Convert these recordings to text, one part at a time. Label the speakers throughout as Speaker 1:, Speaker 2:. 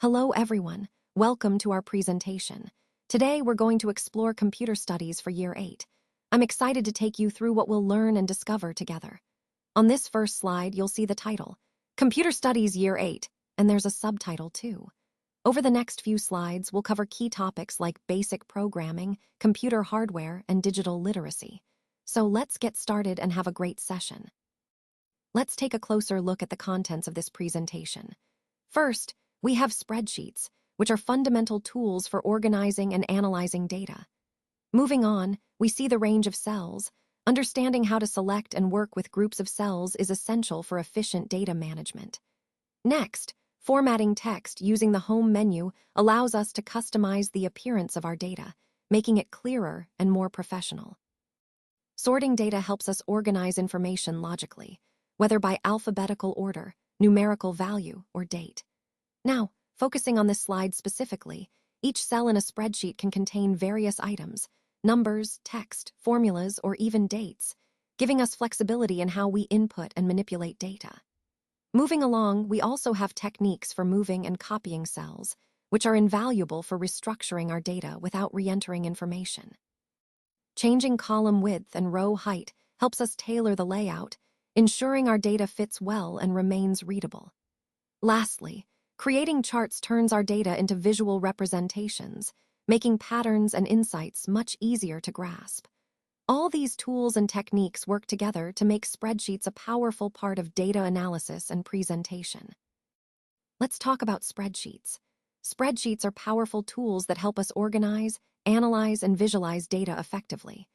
Speaker 1: Hello everyone, welcome to our presentation. Today we're going to explore computer studies for Year 8. I'm excited to take you through what we'll learn and discover together. On this first slide, you'll see the title, Computer Studies Year 8, and there's a subtitle too. Over the next few slides, we'll cover key topics like basic programming, computer hardware, and digital literacy. So let's get started and have a great session. Let's take a closer look at the contents of this presentation. First, we have spreadsheets, which are fundamental tools for organizing and analyzing data. Moving on, we see the range of cells. Understanding how to select and work with groups of cells is essential for efficient data management. Next, formatting text using the Home menu allows us to customize the appearance of our data, making it clearer and more professional. Sorting data helps us organize information logically, whether by alphabetical order, numerical value, or date. Now, focusing on this slide specifically, each cell in a spreadsheet can contain various items, numbers, text, formulas, or even dates, giving us flexibility in how we input and manipulate data. Moving along, we also have techniques for moving and copying cells, which are invaluable for restructuring our data without re-entering information. Changing column width and row height helps us tailor the layout, ensuring our data fits well and remains readable. Lastly, creating charts turns our data into visual representations, making patterns and insights much easier to grasp. All these tools and techniques work together to make spreadsheets a powerful part of data analysis and presentation. Let's talk about spreadsheets. Spreadsheets are powerful tools that help us organize, analyze, and visualize data effectively.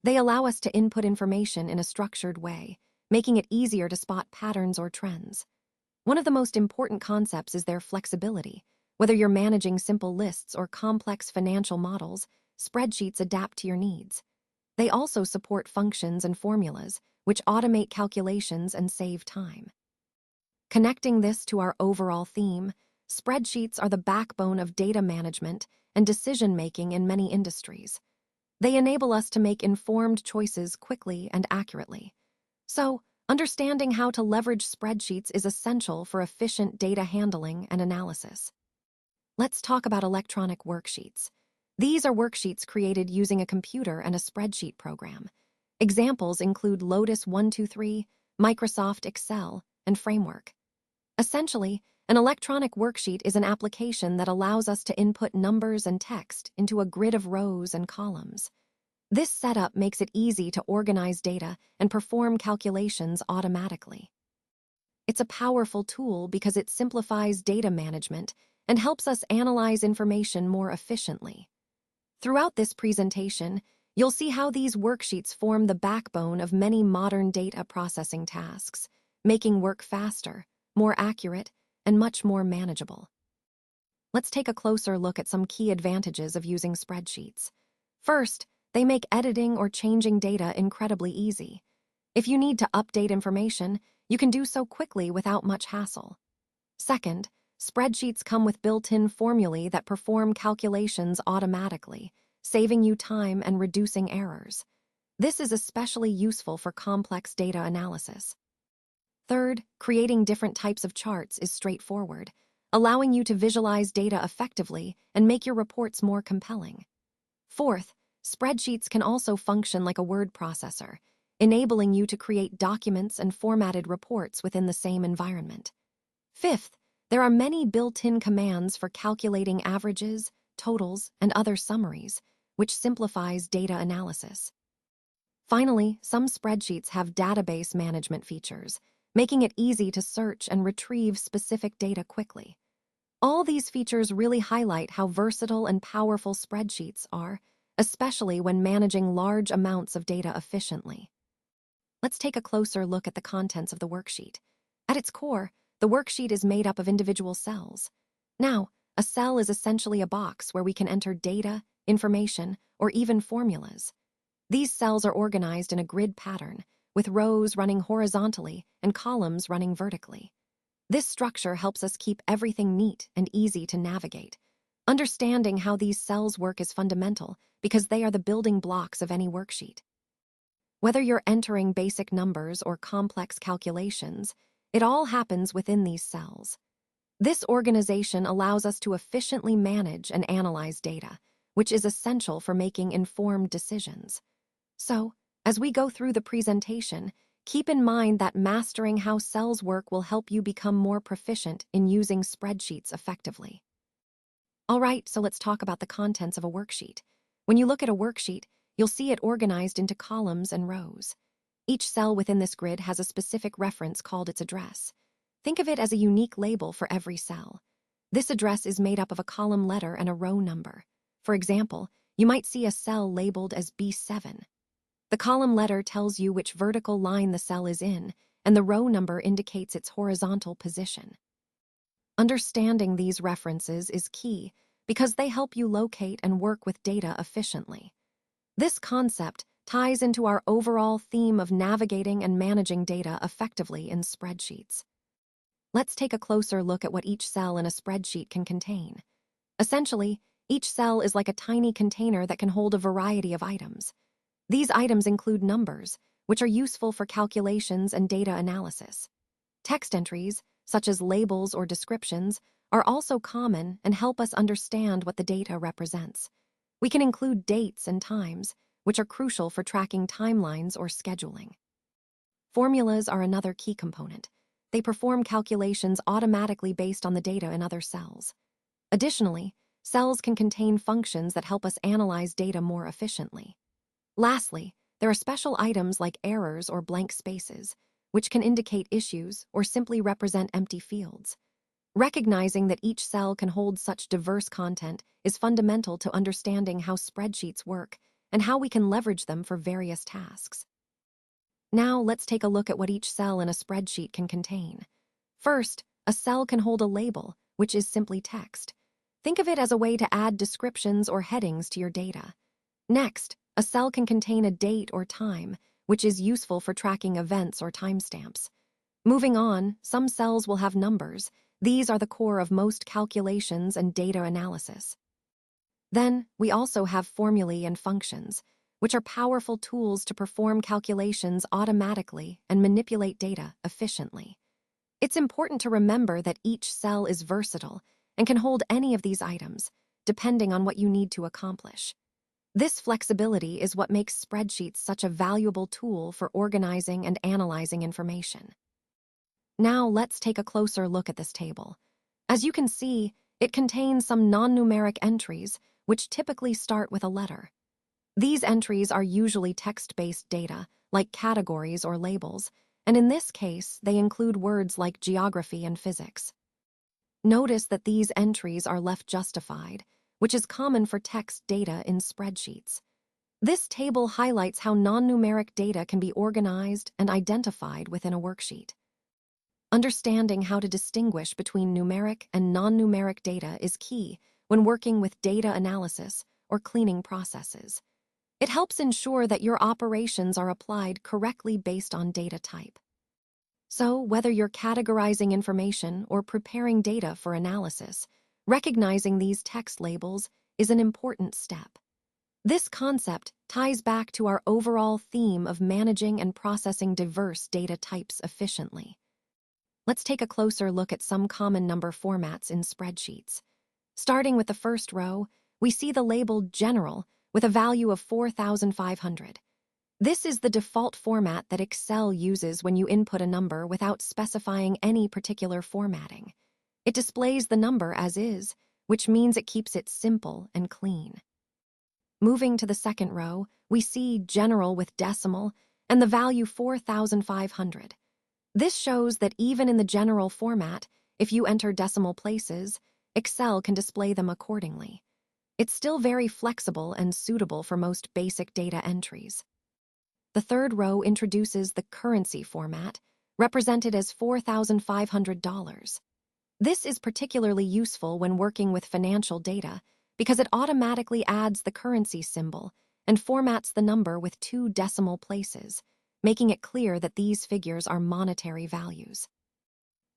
Speaker 1: They allow us to input information in a structured way, making it easier to spot patterns or trends. One of the most important concepts is their flexibility. Whether you're managing simple lists or complex financial models, spreadsheets adapt to your needs. They also support functions and formulas, which automate calculations and save time. Connecting this to our overall theme, spreadsheets are the backbone of data management and decision-making in many industries. They enable us to make informed choices quickly and accurately. So, understanding how to leverage spreadsheets is essential for efficient data handling and analysis. Let's talk about electronic worksheets. These are worksheets created using a computer and a spreadsheet program. Examples include Lotus 123, Microsoft Excel, and Framework. Essentially, an electronic worksheet is an application that allows us to input numbers and text into a grid of rows and columns. This setup makes it easy to organize data and perform calculations automatically. It's a powerful tool because it simplifies data management and helps us analyze information more efficiently. Throughout this presentation, you'll see how these worksheets form the backbone of many modern data processing tasks, making work faster, more accurate, and much more manageable. Let's take a closer look at some key advantages of using spreadsheets. First, they make editing or changing data incredibly easy. If you need to update information, you can do so quickly without much hassle. Second, spreadsheets come with built-in formulae that perform calculations automatically, saving you time and reducing errors. This is especially useful for complex data analysis. Third, creating different types of charts is straightforward, allowing you to visualize data effectively and make your reports more compelling. Fourth, spreadsheets can also function like a word processor, enabling you to create documents and formatted reports within the same environment. Fifth, there are many built-in commands for calculating averages, totals, and other summaries, which simplifies data analysis. Finally, some spreadsheets have database management features, making it easy to search and retrieve specific data quickly. All these features really highlight how versatile and powerful spreadsheets are, especially when managing large amounts of data efficiently. Let's take a closer look at the contents of the worksheet. At its core, the worksheet is made up of individual cells. Now, a cell is essentially a box where we can enter data, information, or even formulas. These cells are organized in a grid pattern, with rows running horizontally and columns running vertically. This structure helps us keep everything neat and easy to navigate. Understanding how these cells work is fundamental because they are the building blocks of any worksheet. Whether you're entering basic numbers or complex calculations, it all happens within these cells. This organization allows us to efficiently manage and analyze data, which is essential for making informed decisions. So, as we go through the presentation, keep in mind that mastering how cells work will help you become more proficient in using spreadsheets effectively. All right, so let's talk about the contents of a worksheet. When you look at a worksheet, you'll see it organized into columns and rows. Each cell within this grid has a specific reference called its address. Think of it as a unique label for every cell. This address is made up of a column letter and a row number. For example, you might see a cell labeled as B7. The column letter tells you which vertical line the cell is in, and the row number indicates its horizontal position. Understanding these references is key because they help you locate and work with data efficiently. This concept ties into our overall theme of navigating and managing data effectively in spreadsheets. Let's take a closer look at what each cell in a spreadsheet can contain. Essentially, each cell is like a tiny container that can hold a variety of items. These items include numbers, which are useful for calculations and data analysis. Text entries, such as labels or descriptions, are also common and help us understand what the data represents. We can include dates and times, which are crucial for tracking timelines or scheduling. Formulas are another key component. They perform calculations automatically based on the data in other cells. Additionally, cells can contain functions that help us analyze data more efficiently. Lastly, there are special items like errors or blank spaces, which can indicate issues or simply represent empty fields. Recognizing that each cell can hold such diverse content is fundamental to understanding how spreadsheets work and how we can leverage them for various tasks. Now, let's take a look at what each cell in a spreadsheet can contain. First, a cell can hold a label, which is simply text. Think of it as a way to add descriptions or headings to your data. Next, a cell can contain a date or time, which is useful for tracking events or timestamps. Moving on, some cells will have numbers. These are the core of most calculations and data analysis. Then, we also have formulae and functions, which are powerful tools to perform calculations automatically and manipulate data efficiently. It's important to remember that each cell is versatile and can hold any of these items, depending on what you need to accomplish. This flexibility is what makes spreadsheets such a valuable tool for organizing and analyzing information. Now let's take a closer look at this table. As you can see, it contains some non-numeric entries, which typically start with a letter. These entries are usually text-based data, like categories or labels, and in this case, they include words like geography and physics. Notice that these entries are left justified, which is common for text data in spreadsheets. This table highlights how non-numeric data can be organized and identified within a worksheet. Understanding how to distinguish between numeric and non-numeric data is key when working with data analysis or cleaning processes. It helps ensure that your operations are applied correctly based on data type. So, whether you're categorizing information or preparing data for analysis, recognizing these text labels is an important step. This concept ties back to our overall theme of managing and processing diverse data types efficiently. Let's take a closer look at some common number formats in spreadsheets. Starting with the first row, we see the label General with a value of 4,500. This is the default format that Excel uses when you input a number without specifying any particular formatting. It displays the number as is, which means it keeps it simple and clean. Moving to the second row, we see General with decimal and the value 4,500. This shows that even in the general format, if you enter decimal places, Excel can display them accordingly. It's still very flexible and suitable for most basic data entries. The third row introduces the currency format, represented as $4,500. This is particularly useful when working with financial data because it automatically adds the currency symbol and formats the number with 2 decimal places, making it clear that these figures are monetary values.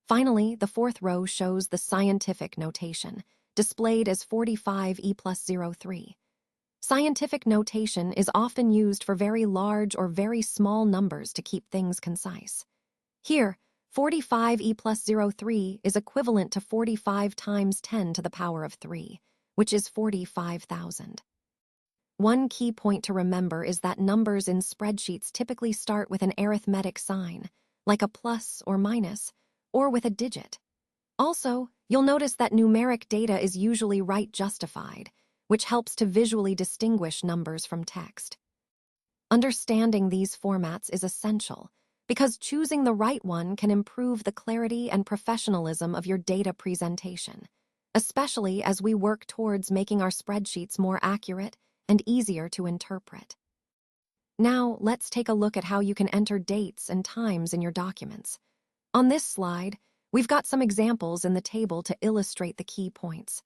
Speaker 1: Finally, the fourth row shows the scientific notation, displayed as 45E+03. Scientific notation is often used for very large or very small numbers to keep things concise. Here, 45e plus 03 is equivalent to 45 times 10 to the power of 3, which is 45,000. One key point to remember is that numbers in spreadsheets typically start with an arithmetic sign, like a plus or minus, or with a digit. Also, you'll notice that numeric data is usually right justified, which helps to visually distinguish numbers from text. Understanding these formats is essential, because choosing the right one can improve the clarity and professionalism of your data presentation, especially as we work towards making our spreadsheets more accurate and easier to interpret. Now, let's take a look at how you can enter dates and times in your documents. On this slide, we've got some examples in the table to illustrate the key points.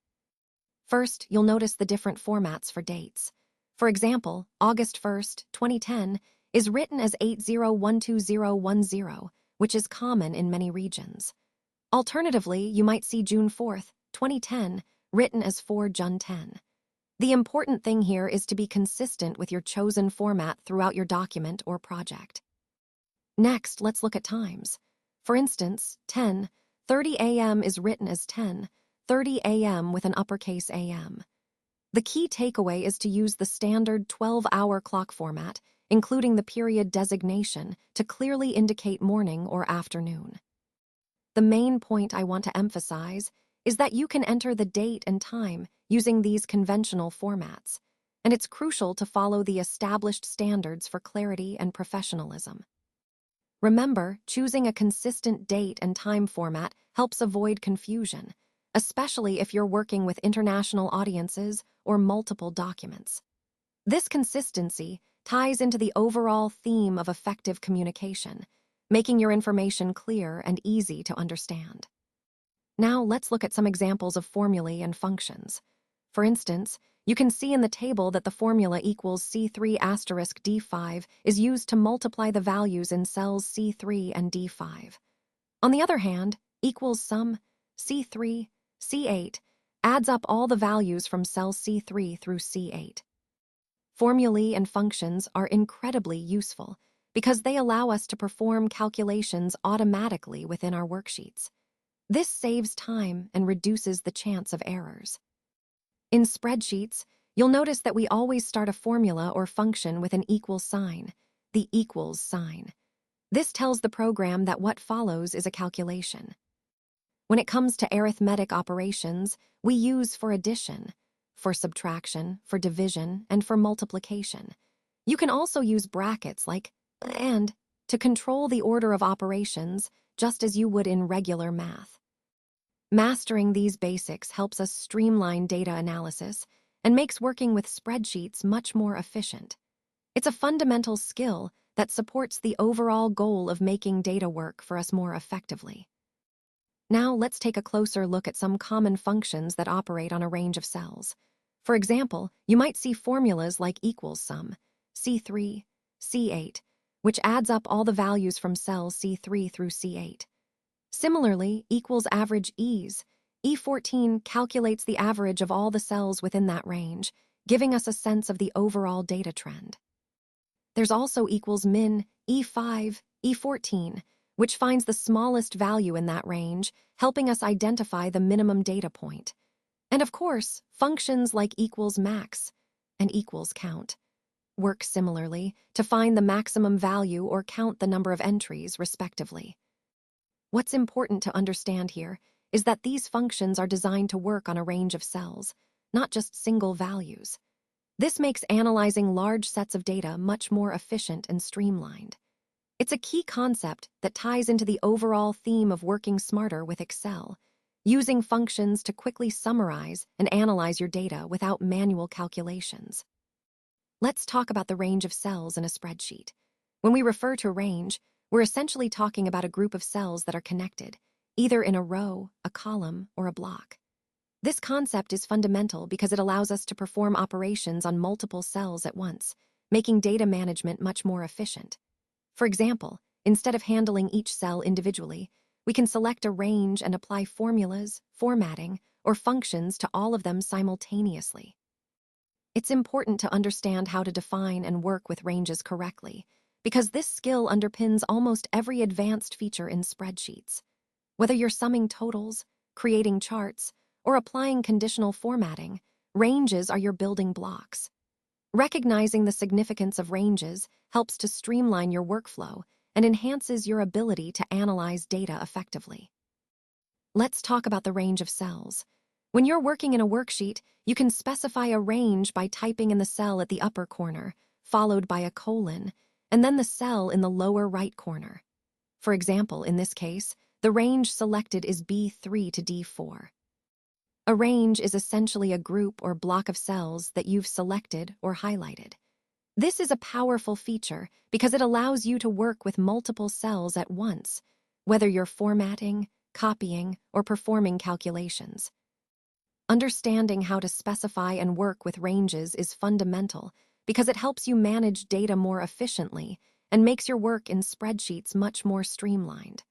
Speaker 1: First, you'll notice the different formats for dates. For example, August 1st, 2010 is written as 80-12010, which is common in many regions. Alternatively, you might see June 4th, 2010 written as 4-Jun-10. The important thing here is to be consistent with your chosen format throughout your document or project. Next, let's look at times. For instance, 10:30 a.m. is written as 10:30 a.m. with an uppercase a.m. The key takeaway is to use the standard 12-hour clock format, including the period designation, to clearly indicate morning or afternoon. The main point I want to emphasize is that you can enter the date and time using these conventional formats, and it's crucial to follow the established standards for clarity and professionalism. Remember, choosing a consistent date and time format helps avoid confusion, especially if you're working with international audiences or multiple documents. This consistency ties into the overall theme of effective communication, making your information clear and easy to understand. Now let's look at some examples of formulae and functions. For instance, you can see in the table that the formula equals C3 asterisk D5 is used to multiply the values in cells C3 and D5. On the other hand, equals sum C3, C8 adds up all the values from cell C3 through C8. Formulae and functions are incredibly useful because they allow us to perform calculations automatically within our worksheets. This saves time and reduces the chance of errors. In spreadsheets, you'll notice that we always start a formula or function with an equal sign, the equals sign. This tells the program that what follows is a calculation. When it comes to arithmetic operations, we use for addition, for subtraction, for division, and for multiplication. You can also use brackets like and to control the order of operations, just as you would in regular math. Mastering these basics helps us streamline data analysis and makes working with spreadsheets much more efficient. It's a fundamental skill that supports the overall goal of making data work for us more effectively. Now let's take a closer look at some common functions that operate on a range of cells. For example, you might see formulas like equals sum, C3, C8, which adds up all the values from cells C3 through C8. Similarly, equals average ease, E14 calculates the average of all the cells within that range, giving us a sense of the overall data trend. There's also equals min, E5, E14, which finds the smallest value in that range, helping us identify the minimum data point. And of course, functions like equals max and equals count work similarly to find the maximum value or count the number of entries, respectively. What's important to understand here is that these functions are designed to work on a range of cells, not just single values. This makes analyzing large sets of data much more efficient and streamlined. It's a key concept that ties into the overall theme of working smarter with Excel, using functions to quickly summarize and analyze your data without manual calculations. Let's talk about the range of cells in a spreadsheet. When we refer to range, we're essentially talking about a group of cells that are connected, either in a row, a column, or a block. This concept is fundamental because it allows us to perform operations on multiple cells at once, making data management much more efficient. For example, instead of handling each cell individually, we can select a range and apply formulas, formatting, or functions to all of them simultaneously. It's important to understand how to define and work with ranges correctly, because this skill underpins almost every advanced feature in spreadsheets. Whether you're summing totals, creating charts, or applying conditional formatting, ranges are your building blocks. Recognizing the significance of ranges helps to streamline your workflow and enhances your ability to analyze data effectively. Let's talk about the range of cells. When you're working in a worksheet, you can specify a range by typing in the cell at the upper corner, followed by a colon, and then the cell in the lower right corner. For example, in this case, the range selected is B3 to D4. A range is essentially a group or block of cells that you've selected or highlighted. This is a powerful feature because it allows you to work with multiple cells at once, whether you're formatting, copying, or performing calculations. Understanding how to specify and work with ranges is fundamental because it helps you manage data more efficiently and makes your work in spreadsheets much more streamlined.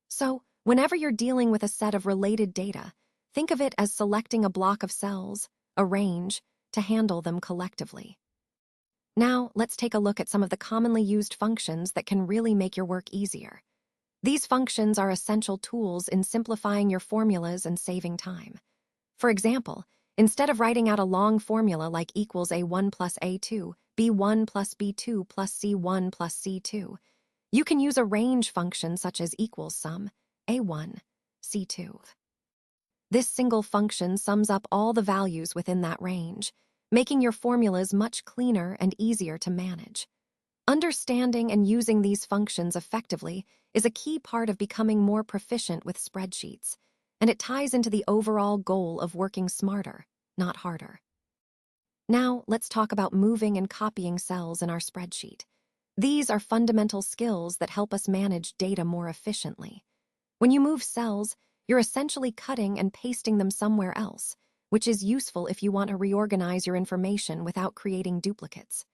Speaker 1: So, whenever you're dealing with a set of related data, think of it as selecting a block of cells, a range, to handle them collectively. Now, let's take a look at some of the commonly used functions that can really make your work easier. These functions are essential tools in simplifying your formulas and saving time. For example, instead of writing out a long formula like equals A1 plus A2, B1 plus B2 plus C1 plus C2, you can use a range function such as equals sum, A1, C2. This single function sums up all the values within that range, making your formulas much cleaner and easier to manage. Understanding and using these functions effectively is a key part of becoming more proficient with spreadsheets, and it ties into the overall goal of working smarter, not harder. Now, let's talk about moving and copying cells in our spreadsheet. These are fundamental skills that help us manage data more efficiently. When you move cells, you're essentially cutting and pasting them somewhere else, which is useful if you want to reorganize your information without creating duplicates.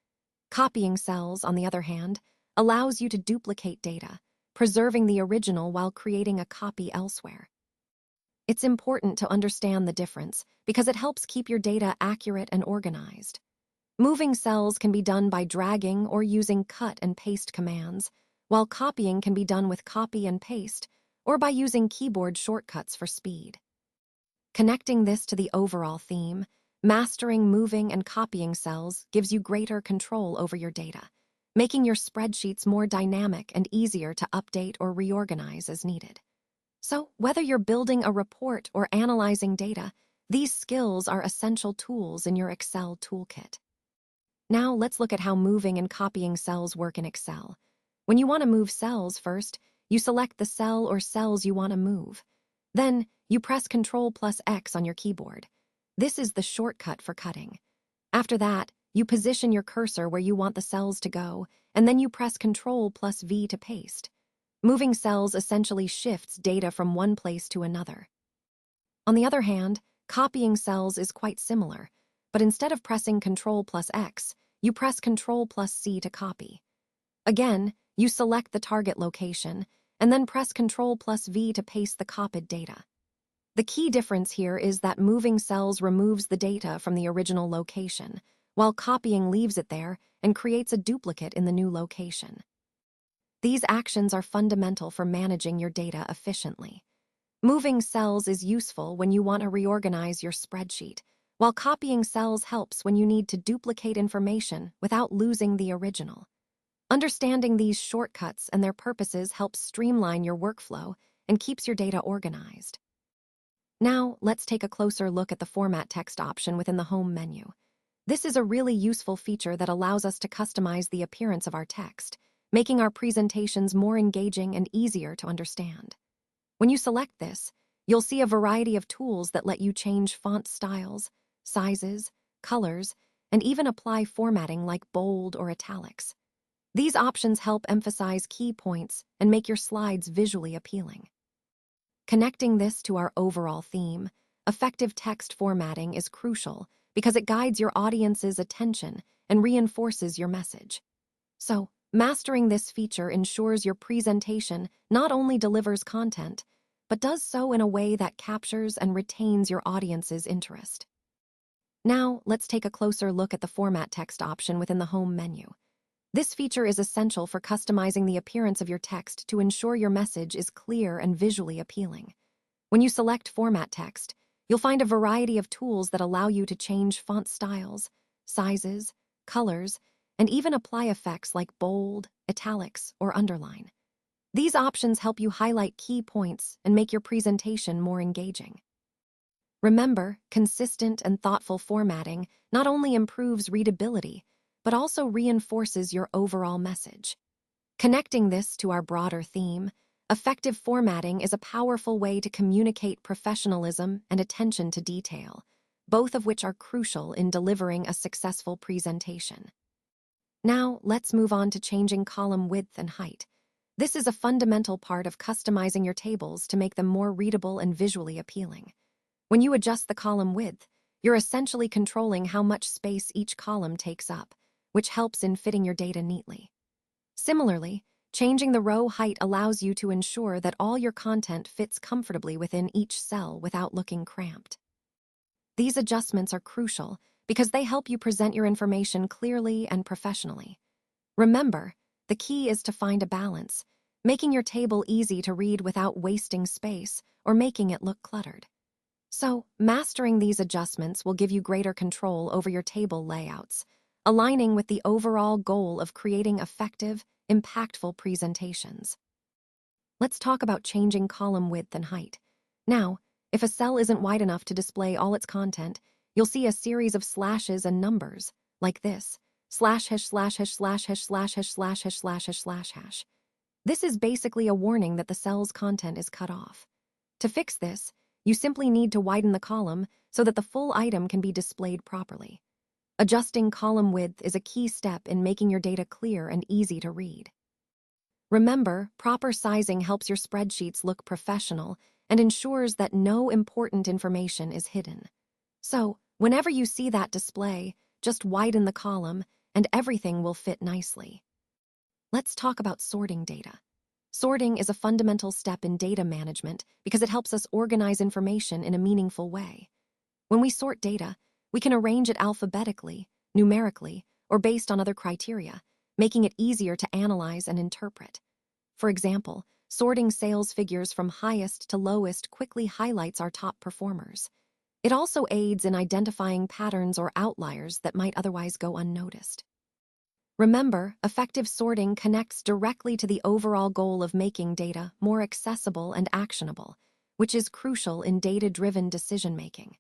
Speaker 1: Copying cells, on the other hand, allows you to duplicate data, preserving the original while creating a copy elsewhere. It's important to understand the difference because it helps keep your data accurate and organized. Moving cells can be done by dragging or using cut and paste commands, while copying can be done with copy and paste or by using keyboard shortcuts for speed. Connecting this to the overall theme, mastering moving and copying cells gives you greater control over your data, making your spreadsheets more dynamic and easier to update or reorganize as needed. So, whether you're building a report or analyzing data, these skills are essential tools in your Excel toolkit. Now, let's look at how moving and copying cells work in Excel. When you want to move cells first, you select the cell or cells you want to move. Then, you press Ctrl plus X on your keyboard. This is the shortcut for cutting. After that, you position your cursor where you want the cells to go, and then you press Ctrl plus V to paste. Moving cells essentially shifts data from one place to another. On the other hand, copying cells is quite similar, but instead of pressing Ctrl plus X, you press Ctrl plus C to copy. Again, you select the target location, and then press Ctrl plus V to paste the copied data. The key difference here is that moving cells removes the data from the original location, while copying leaves it there and creates a duplicate in the new location. These actions are fundamental for managing your data efficiently. Moving cells is useful when you want to reorganize your spreadsheet, while copying cells helps when you need to duplicate information without losing the original. Understanding these shortcuts and their purposes helps streamline your workflow and keeps your data organized. Now, let's take a closer look at the Format Text option within the Home menu. This is a really useful feature that allows us to customize the appearance of our text, making our presentations more engaging and easier to understand. When you select this, you'll see a variety of tools that let you change font styles, sizes, colors, and even apply formatting like bold or italics. These options help emphasize key points and make your slides visually appealing. Connecting this to our overall theme, effective text formatting is crucial because it guides your audience's attention and reinforces your message. So, mastering this feature ensures your presentation not only delivers content, but does so in a way that captures and retains your audience's interest. Now, let's take a closer look at the Format Text option within the Home menu. This feature is essential for customizing the appearance of your text to ensure your message is clear and visually appealing. When you select Format Text, you'll find a variety of tools that allow you to change font styles, sizes, colors, and even apply effects like bold, italics, or underline. These options help you highlight key points and make your presentation more engaging. Remember, consistent and thoughtful formatting not only improves readability, but also reinforces your overall message. Connecting this to our broader theme, effective formatting is a powerful way to communicate professionalism and attention to detail, both of which are crucial in delivering a successful presentation. Now, let's move on to changing column width and height. This is a fundamental part of customizing your tables to make them more readable and visually appealing. When you adjust the column width, you're essentially controlling how much space each column takes up, which helps in fitting your data neatly. Similarly, changing the row height allows you to ensure that all your content fits comfortably within each cell without looking cramped. These adjustments are crucial because they help you present your information clearly and professionally. Remember, the key is to find a balance, making your table easy to read without wasting space or making it look cluttered. So, mastering these adjustments will give you greater control over your table layouts, aligning with the overall goal of creating effective, impactful presentations. Let's talk about changing column width and height. Now, if a cell isn't wide enough to display all its content, you'll see a series of slashes and numbers, like this, // // // // // // // This is basically a warning that the cell's content is cut off. To fix this, you simply need to widen the column so that the full item can be displayed properly. Adjusting column width is a key step in making your data clear and easy to read. Remember, proper sizing helps your spreadsheets look professional and ensures that no important information is hidden. So, whenever you see that display, just widen the column and everything will fit nicely. Let's talk about sorting data. Sorting is a fundamental step in data management because it helps us organize information in a meaningful way. When we sort data, we can arrange it alphabetically, numerically, or based on other criteria, making it easier to analyze and interpret. For example, sorting sales figures from highest to lowest quickly highlights our top performers. It also aids in identifying patterns or outliers that might otherwise go unnoticed. Remember, effective sorting connects directly to the overall goal of making data more accessible and actionable, which is crucial in data-driven decision-making.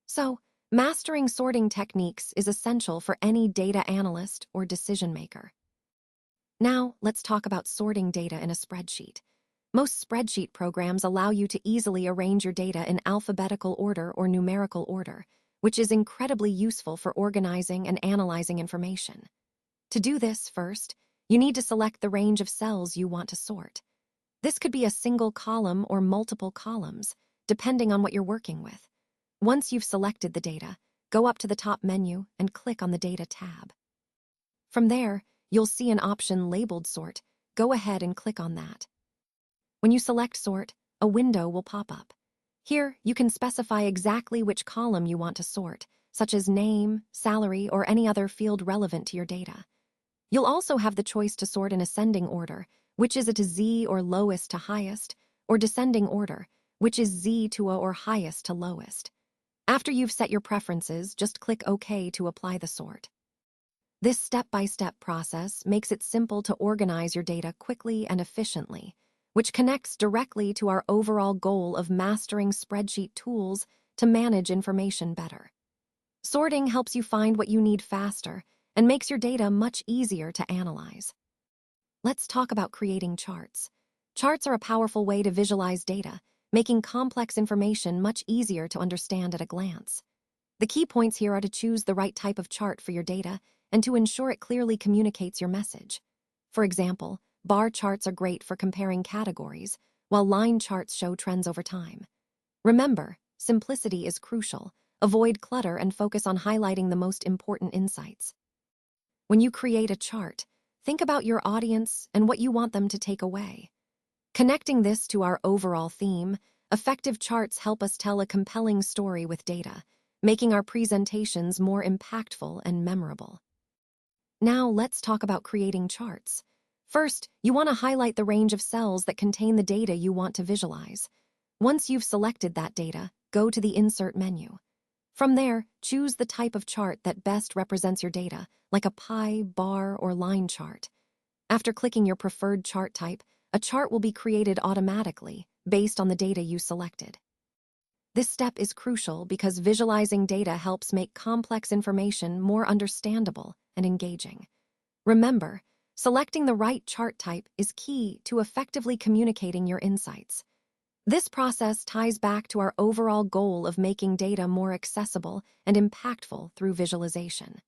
Speaker 1: So, mastering sorting techniques is essential for any data analyst or decision-maker. Now, let's talk about sorting data in a spreadsheet. Most spreadsheet programs allow you to easily arrange your data in alphabetical order or numerical order, which is incredibly useful for organizing and analyzing information. To do this, first, you need to select the range of cells you want to sort. This could be a single column or multiple columns, depending on what you're working with. Once you've selected the data, go up to the top menu and click on the Data tab. From there, you'll see an option labeled Sort. Go ahead and click on that. When you select Sort, a window will pop up. Here, you can specify exactly which column you want to sort, such as name, salary, or any other field relevant to your data. You'll also have the choice to sort in ascending order, which is to Z or lowest to highest, or descending order, which is Z to A or highest to lowest. After you've set your preferences, just click OK to apply the sort. This step-by-step process makes it simple to organize your data quickly and efficiently, which connects directly to our overall goal of mastering spreadsheet tools to manage information better. Sorting helps you find what you need faster and makes your data much easier to analyze. Let's talk about creating charts. Charts are a powerful way to visualize data, making complex information much easier to understand at a glance. The key points here are to choose the right type of chart for your data and to ensure it clearly communicates your message. For example, bar charts are great for comparing categories, while line charts show trends over time. Remember, simplicity is crucial. Avoid clutter and focus on highlighting the most important insights. When you create a chart, think about your audience and what you want them to take away. Connecting this to our overall theme, effective charts help us tell a compelling story with data, making our presentations more impactful and memorable. Now let's talk about creating charts. First, you want to highlight the range of cells that contain the data you want to visualize. Once you've selected that data, go to the Insert menu. From there, choose the type of chart that best represents your data, like a pie, bar, or line chart. After clicking your preferred chart type, a chart will be created automatically based on the data you selected. This step is crucial because visualizing data helps make complex information more understandable and engaging. Remember, selecting the right chart type is key to effectively communicating your insights. This process ties back to our overall goal of making data more accessible and impactful through visualization.